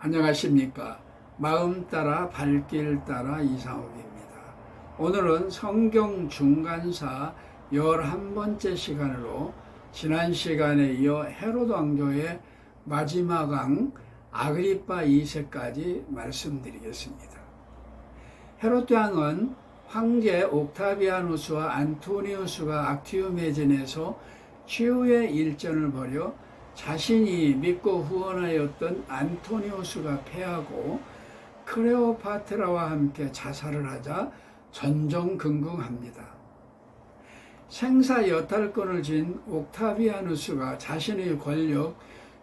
안녕하십니까. 마음 따라 발길 따라 이상욱입니다. 오늘은 성경 중간사 11번째 시간으로 지난 시간에 이어 헤롯 왕조의 마지막 왕 아그리파 2세까지 말씀드리겠습니다. 헤롯 왕은 황제 옥타비아누스와 안토니우스가 악티움 해전에서 최후의 일전을 벌여 자신이 믿고 후원하였던 안토니우스가 패하고 클레오파트라와 함께 자살을 하자 전전긍긍합니다. 생사 여탈권을 쥔 옥타비아누스가 자신의 권력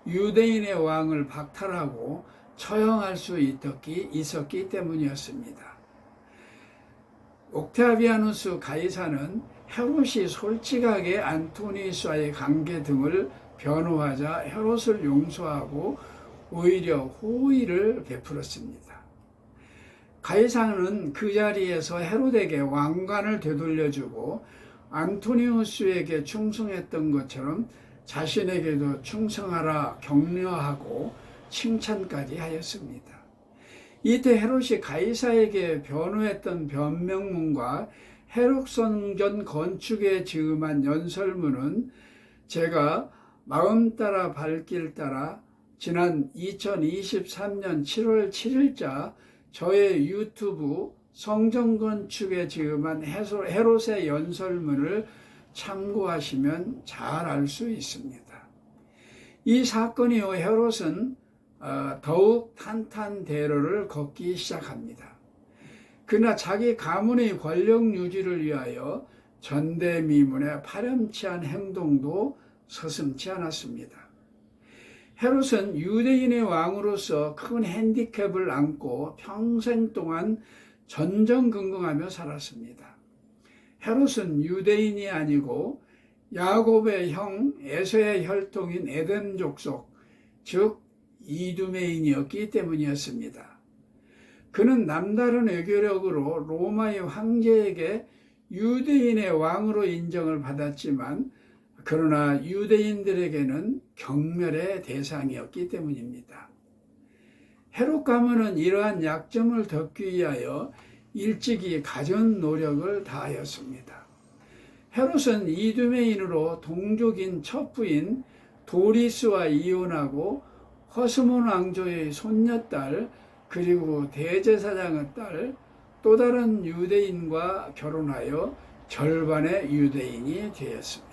유대인의 왕을 박탈하고 처형할 수 있었기 때문이었습니다. 옥타비아누스 가이사는 헤롯이 솔직하게 안토니우스와의 관계 등을 변호하자 헤롯을 용서하고 오히려 호의를 베풀었습니다. 가이사는 그 자리에서 헤롯에게 왕관을 되돌려주고 안토니우스에게 충성했던 것처럼 자신에게도 충성하라 격려하고 칭찬까지 하였습니다. 이때 헤롯이 가이사에게 변호했던 변명문과 헤롯 성전 건축에 즈음한 연설문은 제가 마음 따라 발길 따라 지난 2023년 7월 7일자 저의 유튜브 성전 건축에 즈음한 헤롯의 연설문을 참고하시면 잘 알 수 있습니다. 이 사건 이후 헤롯은 더욱 탄탄대로를 걷기 시작합니다. 그러나 자기 가문의 권력 유지를 위하여 전대미문의 파렴치한 행동도 서슴지 않았습니다. 헤롯은 유대인의 왕으로서 큰 핸디캡을 안고 평생 동안 전전긍긍하며 살았습니다. 헤롯은 유대인이 아니고 야곱의 형 에서의 혈통인 에돔 족속, 즉 이두메인이었기 때문이었습니다. 그는 남다른 외교력으로 로마의 황제에게 유대인의 왕으로 인정을 받았지만 그러나 유대인들에게는 경멸의 대상이었기 때문입니다. 헤롯 가문은 이러한 약점을 덮기 위하여 일찍이 갖은 노력을 다하였습니다. 헤롯은 이두메인으로 동족인 첫 부인 도리스와 이혼하고 허스몬 왕조의 손녀딸 그리고 대제사장의 딸 또 다른 유대인과 결혼하여 절반의 유대인이 되었습니다.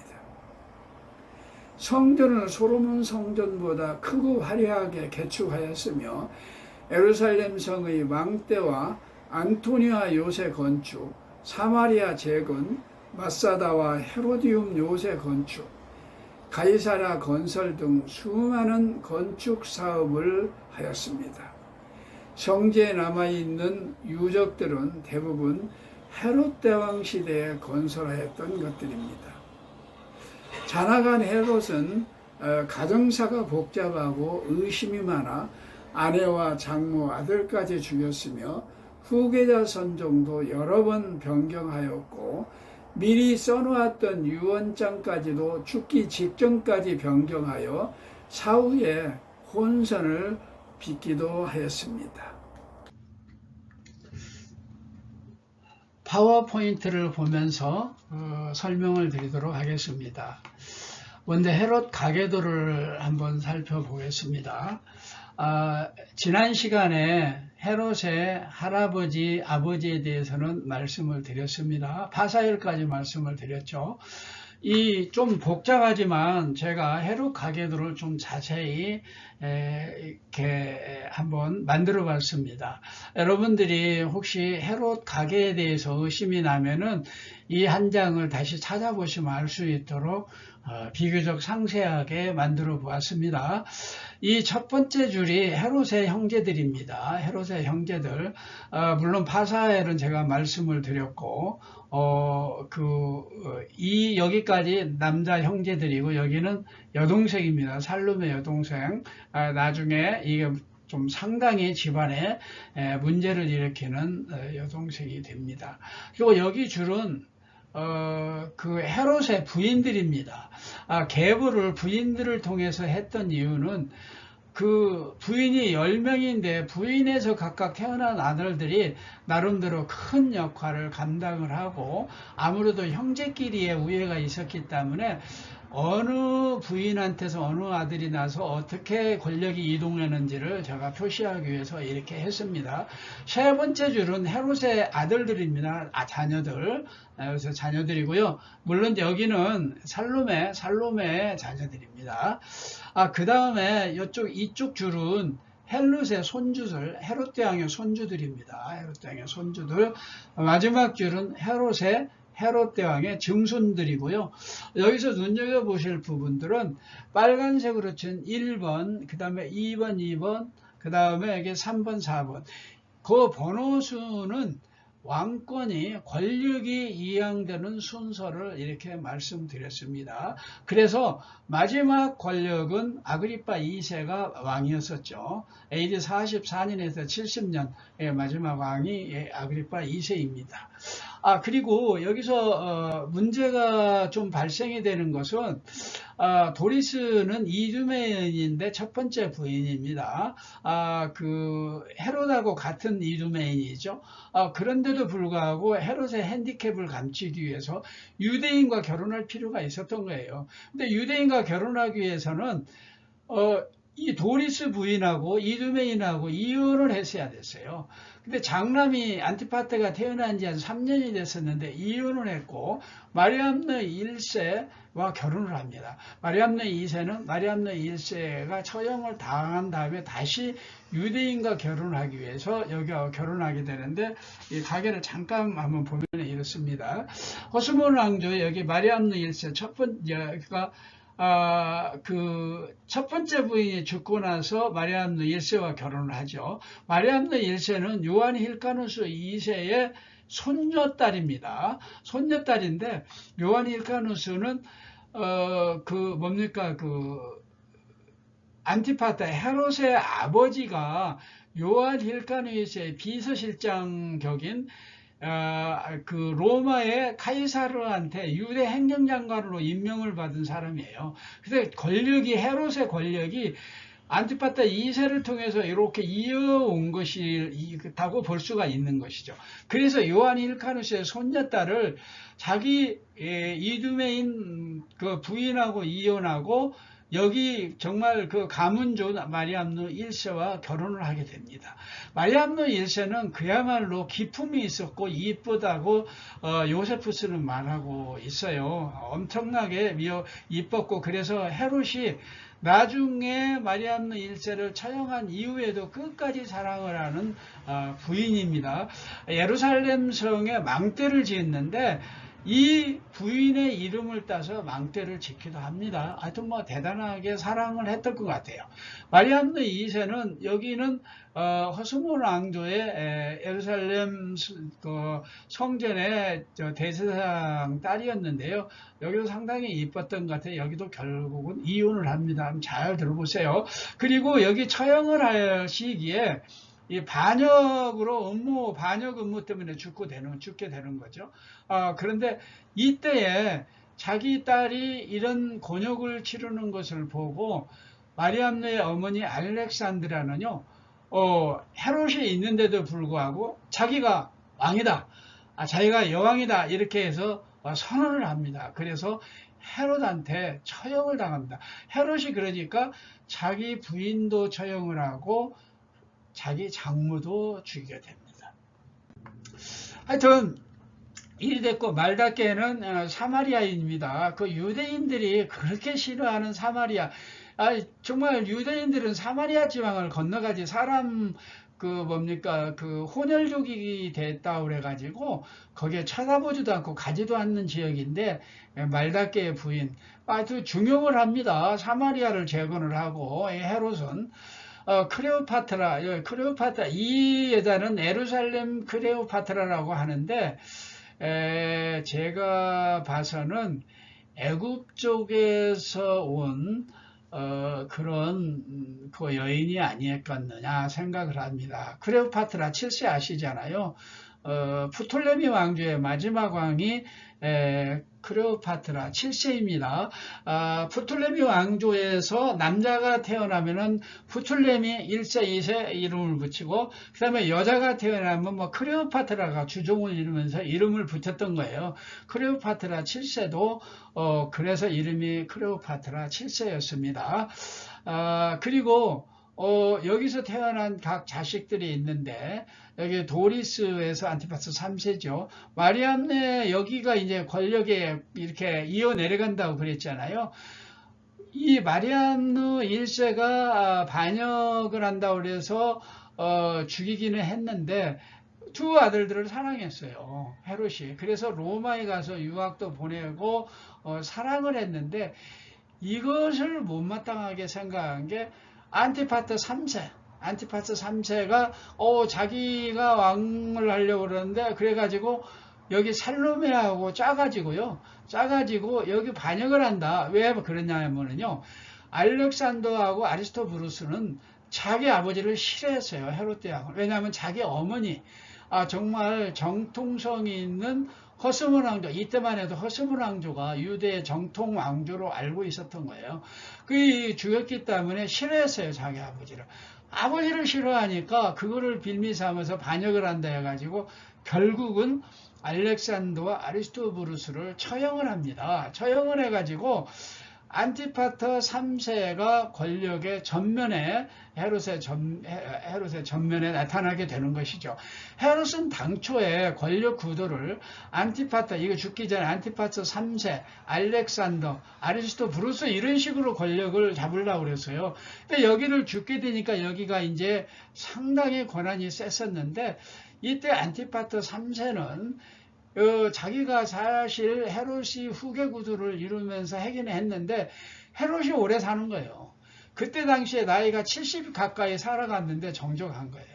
성전을 솔로몬 성전보다 크고 화려하게 개축하였으며 예루살렘 성의 왕때와 안토니아 요새 건축, 사마리아 재건, 마사다와 헤로디움 요새 건축, 가이사랴 건설 등 수많은 건축 사업을 하였습니다. 성지에 남아있는 유적들은 대부분 헤롯 대왕 시대에 건설하였던 것들입니다. 자나간 헤롯은 가정사가 복잡하고 의심이 많아 아내와 장모, 아들까지 죽였으며 후계자 선종도 여러 번 변경하였고 미리 써놓았던 유언장까지도 죽기 직전까지 변경하여 사후에 혼선을 빚기도 하였습니다. 파워포인트를 보면서 설명을 드리도록 하겠습니다. 먼저 헤롯 가계도를 한번 살펴보겠습니다. 지난 시간에 헤롯의 할아버지, 아버지에 대해서는 말씀을 드렸습니다. 파사엘까지 말씀을 드렸죠. 이 좀 복잡하지만 제가 헤롯 가계도를 좀 자세히 이렇게 한번 만들어 봤습니다. 여러분들이 혹시 헤롯 가계에 대해서 의심이 나면은 이 한 장을 다시 찾아보시면 알 수 있도록 비교적 상세하게 만들어 보았습니다. 이 첫 번째 줄이 헤롯의 형제들입니다. 헤롯의 형제들. 물론 파사엘은 제가 말씀을 드렸고, 여기까지 남자 형제들이고, 여기는 여동생입니다. 살룸의 여동생. 나중에 이게 좀 상당히 집안에 문제를 일으키는 여동생이 됩니다. 그리고 여기 줄은 그 헤롯의 부인들입니다. 계보를 부인들을 통해서 했던 이유는 그 부인이 10명인데 부인에서 각각 태어난 아들들이 나름대로 큰 역할을 감당을 하고 아무래도 형제끼리의 우애가 있었기 때문에 어느 부인한테서 어느 아들이 나서 어떻게 권력이 이동했는지를 제가 표시하기 위해서 이렇게 했습니다. 세 번째 줄은 헤롯의 아들들입니다. 자녀들. 그래서 자녀들이고요. 물론 여기는 살로메의 자녀들입니다. 그 다음에 이쪽 줄은 헬룻의 손주들, 헤롯 대왕의 손주들입니다. 헤롯 대왕의 손주들. 마지막 줄은 헤롯 대왕의 증손들이고요. 여기서 눈여겨보실 부분들은 빨간색으로 친 1번, 그 다음에 2번, 그 다음에 이게 3번, 4번. 그 번호수는 왕권이 권력이 이양되는 순서를 이렇게 말씀드렸습니다. 그래서 마지막 권력은 아그리파 2세가 왕이었었죠. AD 44년에서 70년 마지막 왕이 아그리파 2세입니다. 그리고 여기서 문제가 좀 발생이 되는 것은 도리스는 이두메인인데 첫 번째 부인입니다. 그 헤롯하고 같은 이두메인이죠. 그런데도 불구하고 헤롯의 핸디캡을 감추기 위해서 유대인과 결혼할 필요가 있었던 거예요. 근데 유대인과 결혼하기 위해서는 이 도리스 부인하고 이두메인하고 이혼을 했어야 됐어요. 근데 장남이 안티파테가 태어난 지 한 3년이 됐었는데 이혼을 했고 마리암네 1세와 결혼을 합니다. 마리암네 2세는 마리암네 1세가 처형을 당한 다음에 다시 유대인과 결혼하기 위해서 여기와 결혼하게 되는데 이 가계를 잠깐 한번 보면 이렇습니다. 호스몬 왕조 여기 마리암네 1세 첫 번째가 그 첫 번째 부인이 죽고 나서 마리암네 1세와 결혼을 하죠. 마리암네 1세는 요한 힐카누스 2세의 손녀딸입니다. 손녀딸인데 요한 힐카누스는 안티파테 헤롯의 아버지가 요한 힐카누스의 비서실장 격인 그 로마의 카이사르한테 유대 행정장관으로 임명을 받은 사람이에요. 그래서 헤롯의 권력이 안티파타 2세를 통해서 이렇게 이어온 것이라고 볼 수가 있는 것이죠. 그래서 요한 힐카누스의 손녀딸을 자기 이두메인 그 부인하고 이혼하고 여기 정말 그 가문 좋은 마리암노 1세와 결혼을 하게 됩니다. 마리암노 1세는 그야말로 기품이 있었고 이쁘다고 요세푸스는 말하고 있어요. 엄청나게 이뻤고 그래서 헤롯이 나중에 마리암노 1세를 처형한 이후에도 끝까지 사랑을 하는 부인입니다. 예루살렘 성에 망대를 지었는데 이 부인의 이름을 따서 망대를 짓기도 합니다. 하여튼 뭐 대단하게 사랑을 했던 것 같아요. 마리암네 2세는 여기는 호스몬 왕조의 예루살렘 성전의 대제사장 딸이었는데요. 여기도 상당히 이뻤던 것 같아요. 여기도 결국은 이혼을 합니다. 잘 들어보세요. 그리고 여기 처형을 할 시기에 이 반역 업무 때문에 죽게 되는 거죠. 그런데 이때에 자기 딸이 이런 곤욕을 치르는 것을 보고 마리암네의 어머니 알렉산드라는요, 헤롯이 있는데도 불구하고 자기가 왕이다, 자기가 여왕이다 이렇게 해서 선언을 합니다. 그래서 헤롯한테 처형을 당합니다. 헤롯이 그러니까 자기 부인도 처형을 하고 자기 장모도 죽이게 됩니다. 하여튼 이리 됐고 말답게는 사마리아인입니다. 그 유대인들이 그렇게 싫어하는 사마리아, 정말 유대인들은 사마리아 지방을 건너가지 사람 그 혼혈족이 됐다 그래가지고 거기에 쳐다보지도 않고 가지도 않는 지역인데 말답게의 부인 아주 중용을 합니다. 사마리아를 재건을 하고 헤롯은 크레오파트라 이 여자는 예루살렘 크레오파트라라고 하는데 제가 봐서는 애굽 쪽에서 온 그런 그 여인이 아니었겠느냐 생각을 합니다. 크레오파트라 7세 아시잖아요. 프톨레미 왕조의 마지막 왕이 클레오파트라 7세입니다. 프톨레미 왕조에서 남자가 태어나면은 프톨레미 1세, 2세 이름을 붙이고, 그 다음에 여자가 태어나면 뭐 클레오파트라가 주종을 이루면서 이름을 붙였던 거예요. 클레오파트라 7세도 그래서 이름이 클레오파트라 7세였습니다. 그리고 여기서 태어난 각 자식들이 있는데, 여기 도리스에서 안티파스 3세죠. 마리암네 여기가 이제 권력에 이렇게 이어 내려간다고 그랬잖아요. 이 마리암느 1세가 반역을 한다고 그래서 죽이기는 했는데, 두 아들들을 사랑했어요. 헤롯이. 그래서 로마에 가서 유학도 보내고 사랑을 했는데, 이것을 못마땅하게 생각한 게 안티파트 3세. 안티파트 3세가 자기가 왕을 하려고 그러는데, 그래가지고 여기 살로메하고 짜가지고 여기 반역을 한다. 왜 그러냐면요, 알렉산더하고 아리스토브루스는 자기 아버지를 싫어했어요. 헤롯 대왕을. 왜냐하면 자기 어머니 정말 정통성이 있는 허스문 왕조, 이때만 해도 허스문 왕조가 유대의 정통 왕조로 알고 있었던 거예요. 그 죽였기 때문에 싫어했어요, 자기 아버지를. 아버지를 싫어하니까 그거를 빌미 삼아서 반역을 한다 해가지고 결국은 알렉산더와 아리스토브루스를 처형을 합니다. 처형을 해가지고 안티파트 3세가 권력의 전면에, 헤롯의 전면에 나타나게 되는 것이죠. 헤롯은 당초에 권력 구도를 안티파트, 이거 죽기 전에 안티파트 3세, 알렉산더, 아리스토브루스 이런 식으로 권력을 잡으려고 그랬어요. 근데 여기를 죽게 되니까 여기가 이제 상당히 권한이 셌었는데, 이때 안티파트 3세는 자기가 사실 헤롯이 후계 구도를 이루면서 하긴 했는데 헤롯이 오래 사는 거예요. 그때 당시에 나이가 70 가까이 살아갔는데 정족한 거예요.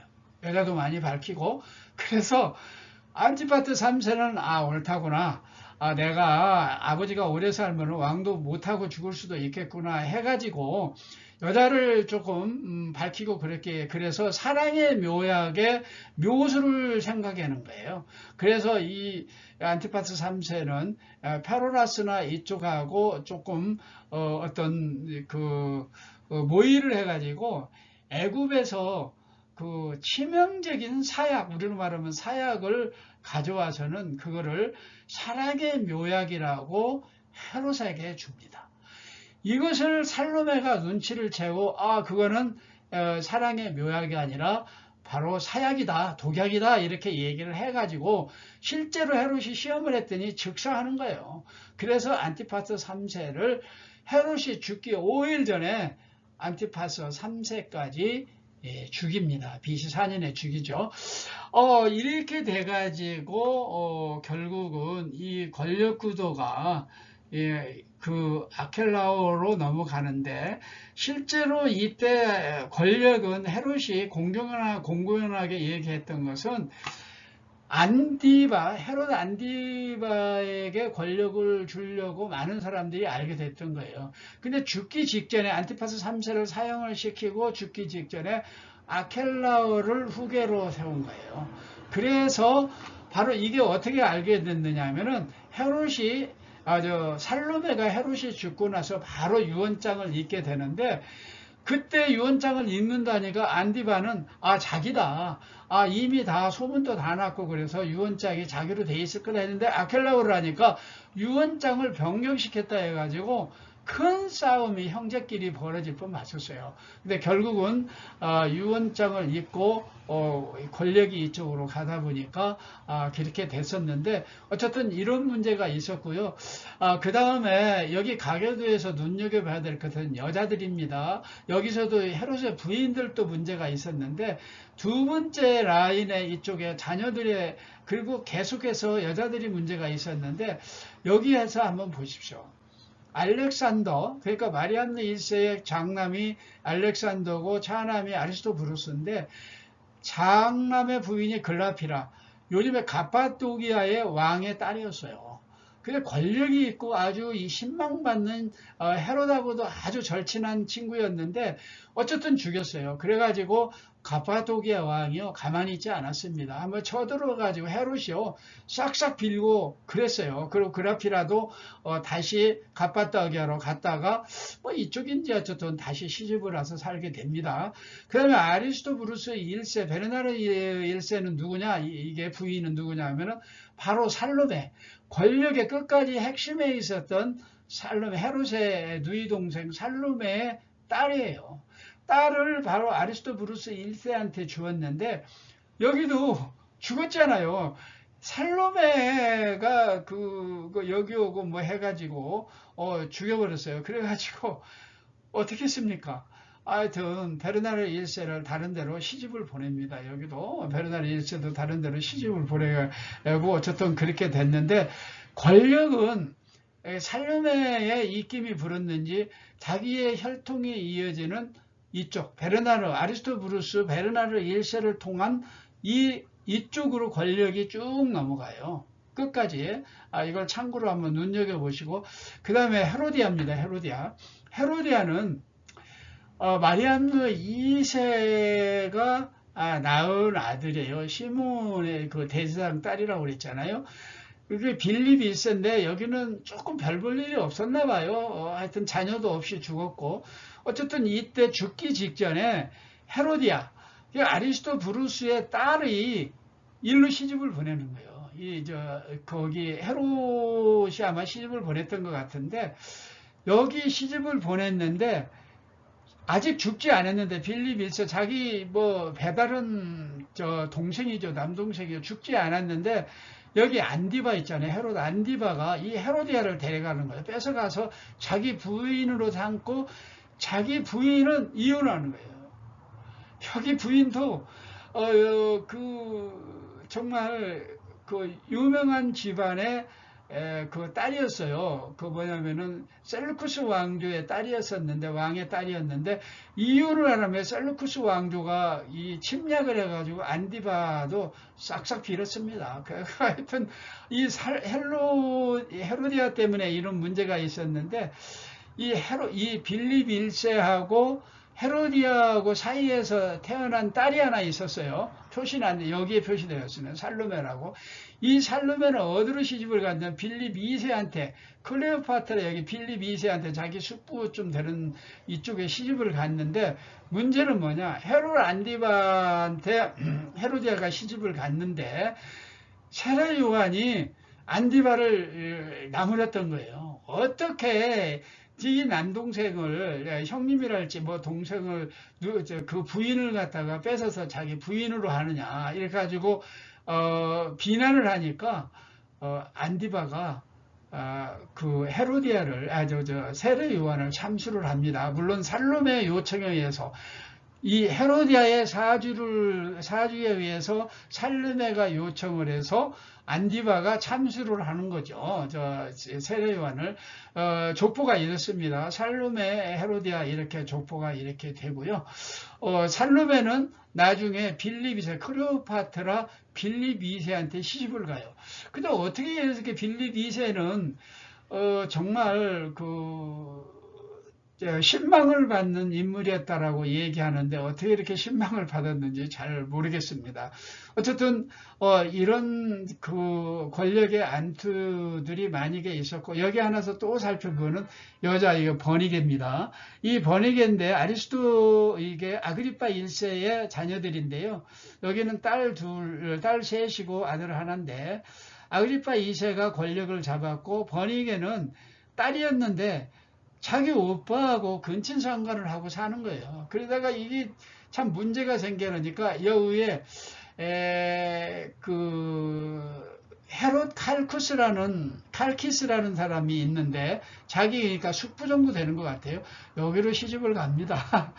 여자도 많이 밝히고. 그래서 안티파트 3세는 옳다구나. 내가 아버지가 오래 살면 왕도 못하고 죽을 수도 있겠구나 해가지고 여자를 조금 밝히고 그래서 사랑의 묘약의 묘수를 생각하는 거예요. 그래서 이 안티파트 3세는 페로라스나 이쪽하고 조금 어떤 모의를 해가지고 애굽에서 그 치명적인 사약, 우리로 말하면 사약을 가져와서는 그거를 사랑의 묘약이라고 헤롯에게 줍니다. 이것을 살로메가 눈치를 채고 그거는 사랑의 묘약이 아니라 바로 사약이다, 독약이다 이렇게 얘기를 해가지고 실제로 헤롯이 시험을 했더니 즉사하는 거예요. 그래서 안티파스 3세를 헤롯이 죽기 5일 전에 안티파스 3세까지 죽입니다. BC 4년에 죽이죠. 이렇게 돼가지고 결국은 이 권력 구도가 그 아켈라오로 넘어가는데, 실제로 이때 권력은 헤롯이 공공연하게 얘기했던 것은 헤롯 안디바에게 권력을 주려고 많은 사람들이 알게 됐던 거예요. 근데 죽기 직전에 안티파스 3세를 사형을 시키고 죽기 직전에 아켈라오를 후계로 세운 거예요. 그래서 바로 이게 어떻게 알게 됐느냐 하면은 헤롯이 살로메가 헤롯이 죽고 나서 바로 유언장을 읽게 되는데, 그때 유언장을 읽는다니까 안디바는 자기다. 이미 다 소문도 다 났고 그래서 유언장이 자기로 돼 있을 거다 했는데, 아켈라오를 하니까 유언장을 변경시켰다 해가지고 큰 싸움이 형제끼리 벌어질 뻔 맞았어요. 근데 결국은 유언장을 읽고 권력이 이쪽으로 가다 보니까 그렇게 됐었는데, 어쨌든 이런 문제가 있었고요. 그 다음에 여기 가계도에서 눈여겨봐야 될 것은 여자들입니다. 여기서도 헤롯의 부인들도 문제가 있었는데, 두 번째 라인의 이쪽에 자녀들의, 그리고 계속해서 여자들이 문제가 있었는데, 여기에서 한번 보십시오. 알렉산더, 그러니까 마리암네 1세의 장남이 알렉산더고 차남이 아리스토브루스인데, 장남의 부인이 글라피라, 요즘에 가파도기아의 왕의 딸이었어요. 근데 권력이 있고 아주 이 신망받는 헤롯하고도 아주 절친한 친구였는데, 어쨌든 죽였어요. 그래가지고 가파도기아 왕이요 가만히 있지 않았습니다. 한번 쳐들어가지고 헤롯이요 싹싹 빌고 그랬어요. 그리고 그라피라도 다시 가파도기아로 갔다가 뭐 이쪽인지 어쨌든 다시 시집을 와서 살게 됩니다. 그 다음에 아리스토부루스 1세 베르나르 1세는 누구냐, 이게 부인은 누구냐 하면은 바로 살로메, 권력의 끝까지 핵심에 있었던 살로메, 헤롯의 누이 동생 살로메의 딸이에요. 딸을 바로 아리스토부루스 1세한테 주었는데 여기도 죽었잖아요. 살로메가 여기 오고 뭐 해가지고 죽여버렸어요. 그래가지고 어떻게 했습니까? 하여튼 베르나르 1세를 다른 데로 시집을 보냅니다. 여기도 베르나르 1세도 다른 데로 시집을 보내고 어쨌든 그렇게 됐는데 권력은 살로메의 입김이 불었는지 자기의 혈통이 이어지는 이쪽 아리스토부루스 베르나르 1세를 통한 이쪽으로 권력이 쭉 넘어가요. 끝까지. 이걸 참고로 한번 눈여겨보시고 그 다음에 헤로디아입니다. 헤로디아는 마리암느 2세가 낳은 아들이에요. 시몬의 그 대제사장 딸이라고 그랬잖아요. 그게 빌립 1세인데 여기는 조금 별 볼 일이 없었나 봐요. 하여튼 자녀도 없이 죽었고 어쨌든 이때 죽기 직전에 헤로디아 아리스토부루스의 딸이 일로 시집을 보내는 거예요. 거기 헤롯이 아마 시집을 보냈던 것 같은데 여기 시집을 보냈는데 아직 죽지 않았는데 빌립 1세 자기 뭐 배다른 동생이죠. 남동생이죠. 죽지 않았는데 여기 안디바 있잖아요. 헤롯 안디바가 이 헤로디아를 데려가는 거예요. 뺏어가서 자기 부인으로 삼고 자기 부인은 이혼하는 거예요. 여기 부인도 정말 그 유명한 집안의 그 딸이었어요. 그 뭐냐면은 셀루쿠스 왕조의 딸이었었는데 왕의 딸이었는데 이혼을 하려면 셀루쿠스 왕조가 이 침략을 해가지고 안디바도 싹싹 빌었습니다. 하여튼 이 헤로디아 때문에 이런 문제가 있었는데 이 빌립 1세하고 헤로디아하고 사이에서 태어난 딸이 하나 있었어요. 표시는 여기에 표시되었으면 살로메라고. 이 살로메는 어디로 시집을 갔냐면 빌립 2세한테 클레오파트라 여기 빌립 2세한테 자기 숙부쯤 되는 이쪽에 시집을 갔는데 문제는 뭐냐? 헤롯 안디바한테 헤로디아가 시집을 갔는데 세례 요한이 안디바를 나무랐던 거예요. 어떻게 이 남동생을 형님이랄지 뭐 동생을 그 부인을 갖다가 뺏어서 자기 부인으로 하느냐 이렇게 가지고 비난을 하니까 안디바가 그 헤로디아를 세례 요한을 참수를 합니다. 물론 살로메의 요청에 의해서 이 헤로디아의 사주에 의해서 살로메가 요청을 해서 안디바가 참수를 하는 거죠. 세례 요한을 족보가 이렇습니다. 살로메, 헤로디아 이렇게 족보가 이렇게 되고요. 살로메는 나중에 빌립 2세, 클레오파트라 빌립 2세한테 시집을 가요. 근데 어떻게 이렇게 빌립 2세는 정말 신망을 받는 인물이었다라고 얘기하는데 어떻게 이렇게 신망을 받았는지 잘 모르겠습니다. 어쨌든 이런 그 권력의 안투들이 만약에 있었고 여기 하나서 또 살펴보는 이거 버니게입니다. 이 버니게인데 이게 아그리파 1세의 자녀들인데요. 여기는 딸 셋이고 아들 하나인데 아그리파 2세가 권력을 잡았고 버니게는 딸이었는데 자기 오빠하고 근친상간을 하고 사는 거예요. 그러다가 이게 참 문제가 생겨나니까 여기에 헤롯 칼키스라는 사람이 있는데 자기 그러니까 숙부 정도 되는 것 같아요. 여기로 시집을 갑니다.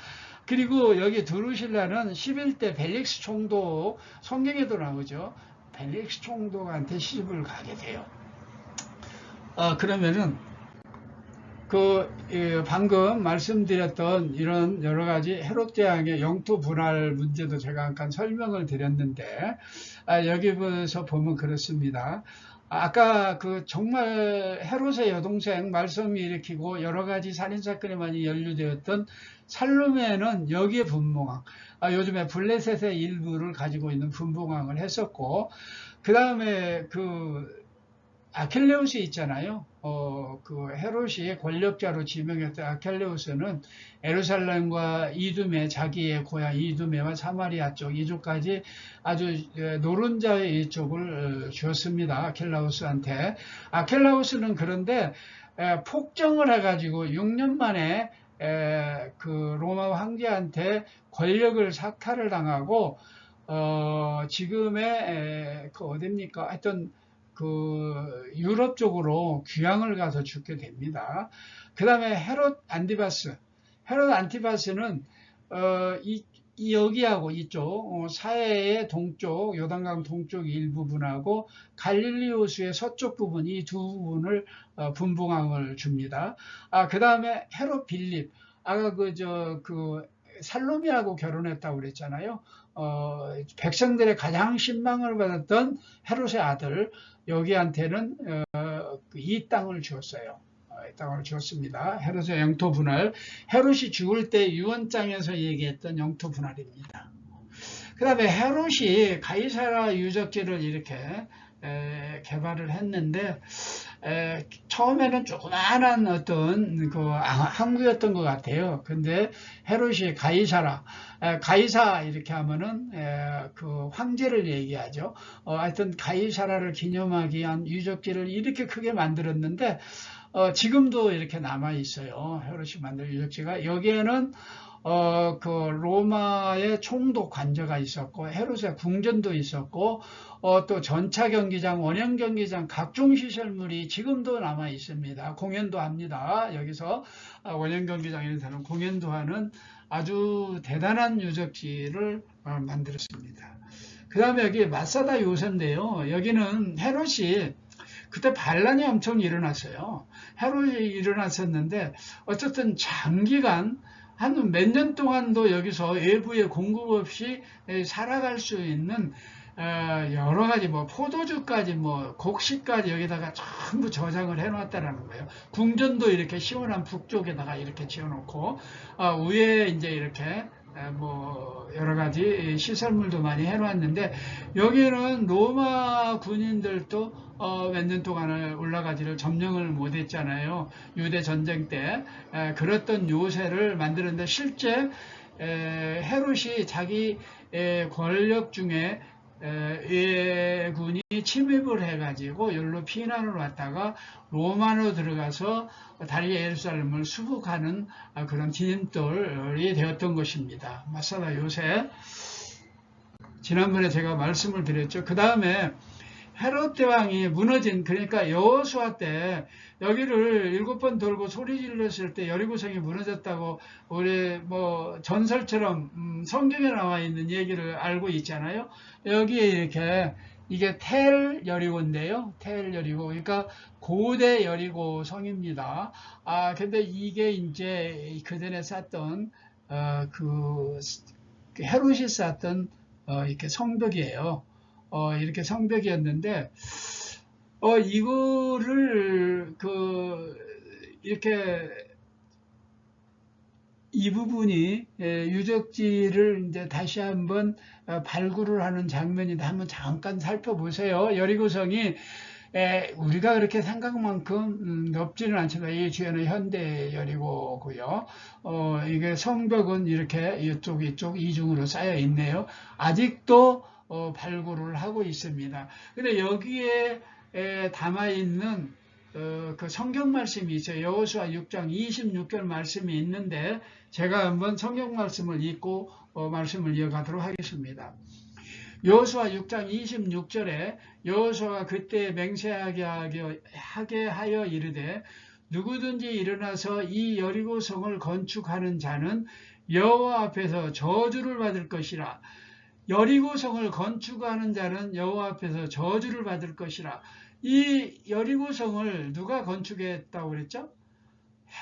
그리고 여기 드루실라는 11대 벨릭스 총독 성경에도 나오죠. 벨릭스 총독한테 시집을 가게 돼요. 그러면은 방금 말씀드렸던 이런 여러 가지 헤롯 대왕의 영토 분할 문제도 제가 잠깐 설명을 드렸는데, 여기서 보면 그렇습니다. 아까 그 정말 헤롯의 여동생 말썽이 일으키고 여러 가지 살인사건이 많이 연루되었던 살로메는 여기에 분봉왕, 요즘에 블레셋의 일부를 가지고 있는 분봉왕을 했었고, 그 다음에 그 아켈레우스 있잖아요. 그 헤롯이 권력자로 지명했던 아켈레우스는 예루살렘과 이두메, 자기의 고향 이두메와 사마리아 쪽 이쪽까지 아주 노른자의 이쪽을 주었습니다. 아켈라우스한테. 아켈라우스는 그런데 폭정을 해가지고 6년 만에 그 로마 황제한테 권력을 삭탈을 당하고 지금의 그 어딥니까? 하여튼 그 유럽 쪽으로 귀향을 가서 죽게 됩니다. 그 다음에 헤롯 안티바스는 여기하고 이쪽 사해의 동쪽 요단강 동쪽 일부분하고 갈릴리오수의 서쪽 부분 이 두 부분을 분봉왕을 줍니다. 그 다음에 헤롯 빌립 아까 그 살로미하고 결혼했다고 그랬잖아요. 백성들의 가장 신망을 받았던 헤롯의 아들 여기한테는 이 땅을 주었어요. 이 땅을 주었습니다. 헤롯의 영토 분할. 헤롯이 죽을 때 유언장에서 얘기했던 영토 분할입니다. 그 다음에 헤롯이 가이사라 유적지를 이렇게 개발을 했는데 처음에는 조그마한 어떤 그 항구였던 것 같아요. 근데 헤롯이 가이사 이렇게 하면은 그 황제를 얘기하죠. 하여튼 가이사라를 기념하기 위한 유적지를 이렇게 크게 만들었는데 지금도 이렇게 남아 있어요. 헤롯이 만든 유적지가. 여기에는 그 로마의 총독 관저가 있었고 헤롯의 궁전도 있었고 또 전차 경기장, 원형 경기장 각종 시설물이 지금도 남아 있습니다. 공연도 합니다. 여기서 원형 경기장에서는 공연도 하는 아주 대단한 유적지를 만들었습니다. 그 다음에 여기 마사다 요새인데요. 여기는 헤롯이 그때 반란이 엄청 일어났어요. 헤롯이 일어났었는데 어쨌든 장기간 한 몇 년 동안도 여기서 외부의 공급 없이 살아갈 수 있는 여러 가지 뭐 포도주까지 뭐 곡식까지 여기다가 전부 저장을 해놨다라는 거예요. 궁전도 이렇게 시원한 북쪽에다가 이렇게 지어놓고 위에 이제 이렇게 뭐 여러 가지 시설물도 많이 해놨는데 여기는 로마 군인들도 몇 년 동안을 올라가지를 점령을 못했잖아요. 유대 전쟁 때 그랬던 요새를 만드는데 실제 헤롯이 자기 권력 중에 예군이 침입을 해가지고 여기로 피난을 왔다가 로마로 들어가서 다리 예루살렘을 수복하는 그런 디딤돌이 되었던 것입니다. 마사다 요새 지난번에 제가 말씀을 드렸죠. 그 다음에 헤롯 대왕이 무너진 그러니까 여호수아 때 여기를 7번 돌고 소리 질렀을 때 여리고성이 무너졌다고 우리 뭐 전설처럼 성경에 나와 있는 얘기를 알고 있잖아요. 여기에 이렇게 이게 텔 여리고인데요. 텔 여리고 그러니까 고대 여리고 성입니다. 근데 이게 이제 그 전에 쌓던 그 헤롯이 쌓던 이렇게 성벽이에요. 이렇게 성벽이었는데, 이거를, 이렇게, 이 부분이, 유적지를 이제 다시 한번 발굴을 하는 장면인데 한번 잠깐 살펴보세요. 여리고성이, 우리가 그렇게 생각만큼 넓지는 않지만 이 주에는 현대 여리고고요. 이게 성벽은 이렇게 이쪽 이중으로 쌓여 있네요. 아직도 발굴을 하고 있습니다. 근데 여기에 담아 있는 그 성경 말씀이 있어요. 여호수아 6장 26절 말씀이 있는데 제가 한번 성경 말씀을 읽고 말씀을 이어가도록 하겠습니다. 여호수아 6장 26절에 여호수아가 그때 맹세하게 하여 이르되 누구든지 일어나서 이 여리고 성을 건축하는 자는 여호와 앞에서 저주를 받을 것이라. 여리고성을 건축하는 자는 여호와 앞에서 저주를 받을 것이라. 이 여리고성을 누가 건축했다고 그랬죠?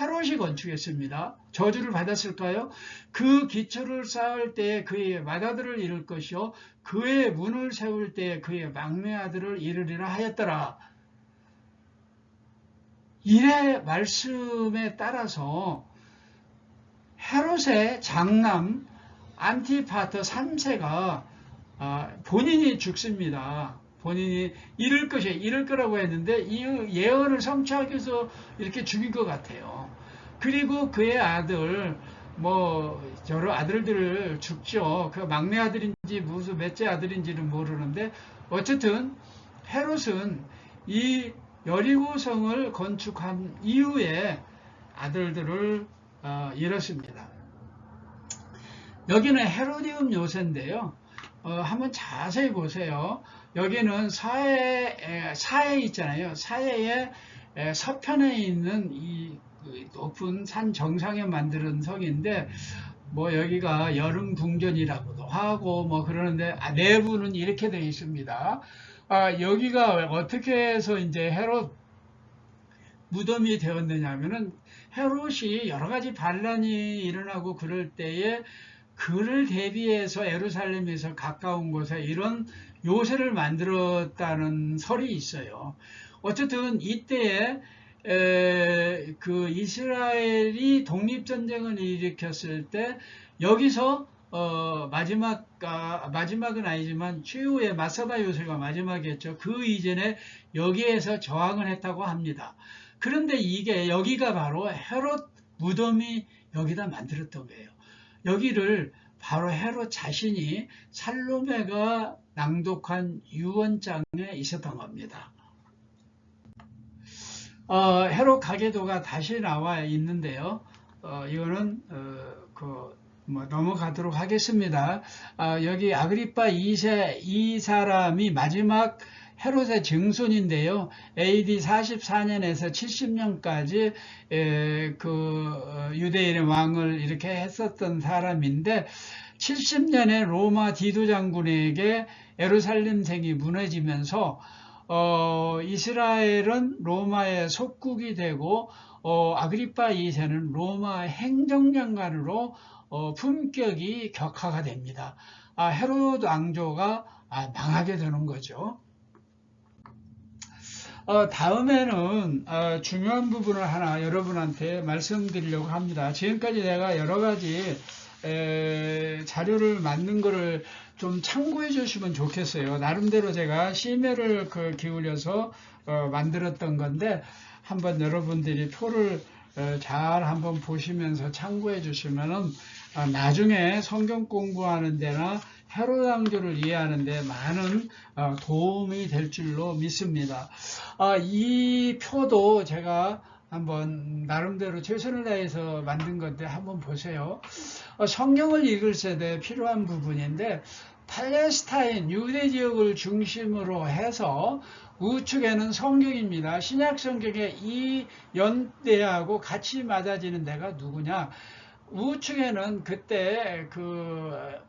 헤롯이 건축했습니다. 저주를 받았을까요? 그 기초를 쌓을 때에 그의 맏아들을 이룰 것이요 그의 문을 세울 때에 그의 막내 아들을 이루리라 하였더라. 이의 말씀에 따라서 헤롯의 장남 안티파터 3세가 본인이 죽습니다. 본인이 잃을 거라고 했는데 이 예언을 성취하기 위해서 이렇게 죽인 것 같아요. 그리고 그의 아들, 여러 아들들을 죽죠. 그 막내 아들인지 무슨 몇째 아들인지는 모르는데 어쨌든 헤롯은 이 여리고성을 건축한 이후에 아들들을 잃었습니다. 여기는 헤로디움 요새인데요. 한번 자세히 보세요. 여기는 사해 있잖아요. 사해의 서편에 있는 이 높은 산 정상에 만드는 성인데, 여기가 여름 궁전이라고도 하고 그러는데 내부는 이렇게 되어 있습니다. 여기가 어떻게 해서 이제 헤롯 무덤이 되었느냐면은 헤롯이 여러 가지 반란이 일어나고 그럴 때에 그를 대비해서 예루살렘에서 가까운 곳에 이런 요새를 만들었다는 설이 있어요. 어쨌든 이때에 그 이스라엘이 독립전쟁을 일으켰을 때 여기서 마지막은 아니지만 최후의 마사다 요새가 마지막이었죠. 그 이전에 여기에서 저항을 했다고 합니다. 그런데 여기가 바로 헤롯 무덤이 여기다 만들었던 거예요. 여기를 바로 헤롯 자신이 살로메가 낭독한 유언장에 있었던 겁니다. 헤롯 가계도가 다시 나와 있는데요. 이거는 넘어가도록 하겠습니다. 여기 아그리파 2세 이 사람이 마지막 헤롯의 증손인데요. AD 44년에서 70년까지 유대인의 왕을 이렇게 했었던 사람인데 70년에 로마 디도 장군에게 예루살렘성이 무너지면서 이스라엘은 로마의 속국이 되고 아그리파 2세는 로마 행정장관으로 품격이 격하가 됩니다. 헤롯 왕조가 망하게 되는 거죠. 다음에는 중요한 부분을 하나 여러분한테 말씀드리려고 합니다. 지금까지 내가 여러 가지 자료를 만든 거를 좀 참고해 주시면 좋겠어요. 나름대로 제가 심혈을 기울여서 만들었던 건데 한번 여러분들이 표를 잘 한번 보시면서 참고해 주시면은 나중에 성경 공부하는 데나 헤롯 왕조를 이해하는 데 많은 도움이 될 줄로 믿습니다. 이 표도 제가 한번 나름대로 최선을 다해서 만든 건데 한번 보세요. 성경을 읽을 때 필요한 부분인데 팔레스타인 유대 지역을 중심으로 해서 우측에는 성경입니다. 신약 성경에 이 연대하고 같이 맞아지는 데가 누구냐? 우측에는 그때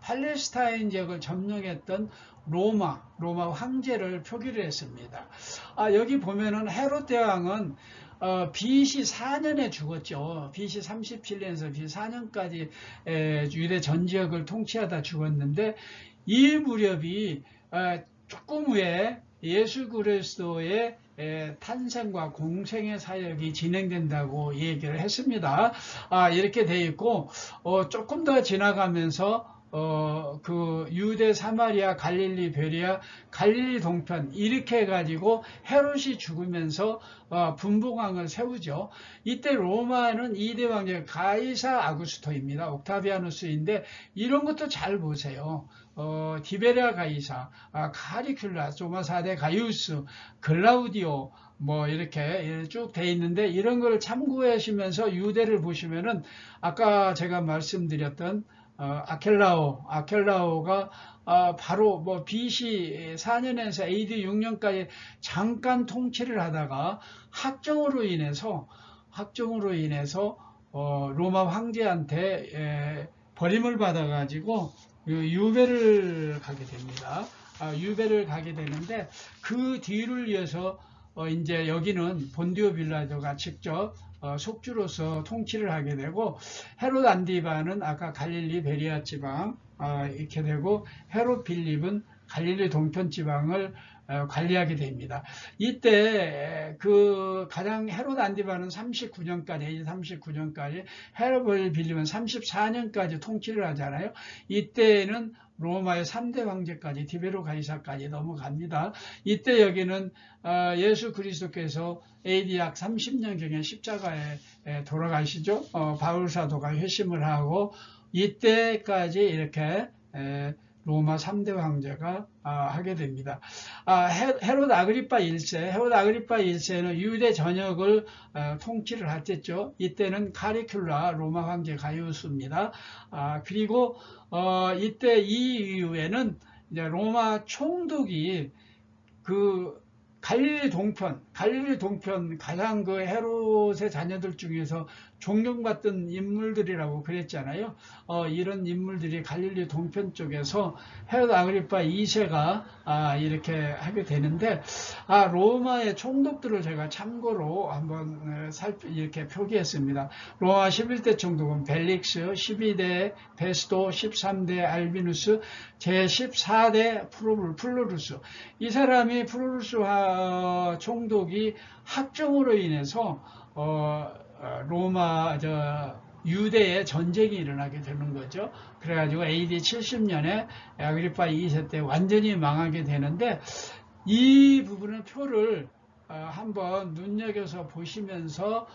팔레스타인 지역을 점령했던 로마 황제를 표기를 했습니다. 여기 보면은 헤롯 대왕은 BC 4년에 죽었죠. BC 37년에서 BC 4년까지 유대 전 지역을 통치하다 죽었는데 이 무렵이 조금 후에 예수 그리스도의 탄생과 공생의 사역이 진행된다고 얘기를 했습니다. 이렇게 돼 있고 조금 더 지나가면서 유대 사마리아 갈릴리 베리아 갈릴리 동편 이렇게 해가지고 헤롯이 죽으면서 분봉왕을 세우죠. 이때 로마는 2대 왕제 가이사 아구스토입니다. 옥타비아누스인데 이런 것도 잘 보세요. 디베리아 가이사, 카리큘라, 로마 4대 가이우스, 글라우디오 이렇게 쭉 돼 있는데 이런 걸 참고하시면서 유대를 보시면은 아까 제가 말씀드렸던 아켈라오가 바로 BC 4년에서 AD 6년까지 잠깐 통치를 하다가 학정으로 인해서 로마 황제한테 버림을 받아가지고 유배를 가게 됩니다. 유배를 가게 되는데 그 뒤를 이어서 이제 여기는 본디오 빌라도가 직접 속주로서 통치를 하게 되고 헤롯 안디바는 아까 갈릴리 베리아 지방 이렇게 되고 헤롯 빌립은 갈릴리 동편 지방을 관리하게 됩니다. 이때 그 가장 헤롯 안티파는 39년까지 AD 39년까지 헤롯 빌립은 34년까지 통치를 하잖아요. 이때는 로마의 3대 황제까지 디베로 가이사까지 넘어갑니다. 이때 여기는 예수 그리스도께서 AD 약 30년경에 십자가에 돌아가시죠. 바울 사도가 회심을 하고 이때까지 이렇게 로마 3대 황제가 하게 됩니다. 헤롯 아그리파 1세, 헤롯 아그리파 1세는 유대 전역을 통치를 했죠. 이때는 카리큘라 로마 황제 가이우스입니다. 그리고 이때 이 이후에는 이제 로마 총독이 그 갈릴리 동편 가장 그 헤롯의 자녀들 중에서 존경받던 인물들이라고 그랬잖아요. 이런 인물들이 갈릴리 동편 쪽에서 헤롯 아그리파 2세가 이렇게 하게 되는데, 로마의 총독들을 제가 참고로 한번 이렇게 표기했습니다. 로마 11대 총독은 벨릭스, 12대 베스도, 13대 알비누스, 제14대 플루루스. 이 사람이 플루루스 총독이 학종으로 인해서 로마 유대에 전쟁이 일어나게 되는 거죠. 그래가지고 AD 70년에 아그리파 2세 때 완전히 망하게 되는데, 이 부분의 표를 한번 눈여겨서 보시면서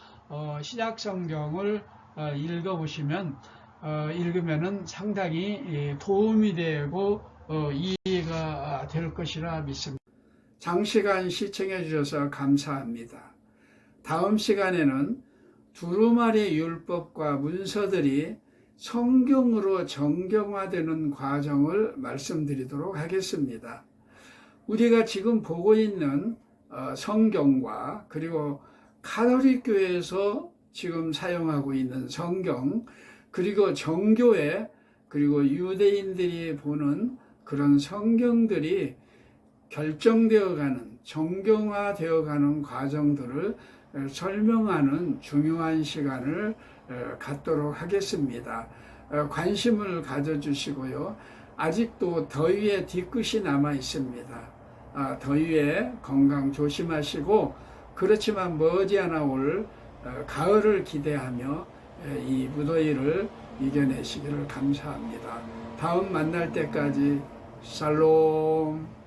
신약 성경을 읽으면은 상당히 도움이 되고 이해가 될 것이라 믿습니다. 장시간 시청해 주셔서 감사합니다. 다음 시간에는 두루마리 율법과 문서들이 성경으로 정경화되는 과정을 말씀드리도록 하겠습니다. 우리가 지금 보고 있는 성경과 그리고 가톨릭 교회에서 지금 사용하고 있는 성경, 그리고 정교회, 그리고 유대인들이 보는 그런 성경들이 결정되어가는, 정경화되어가는 과정들을 설명하는 중요한 시간을 갖도록 하겠습니다. 관심을 가져주시고요. 아직도 더위에 뒤끝이 남아 있습니다. 더위에 건강 조심하시고, 그렇지만 머지않아 올 가을을 기대하며 이 무더위를 이겨내시기를 감사합니다. 다음 만날 때까지 샬롬.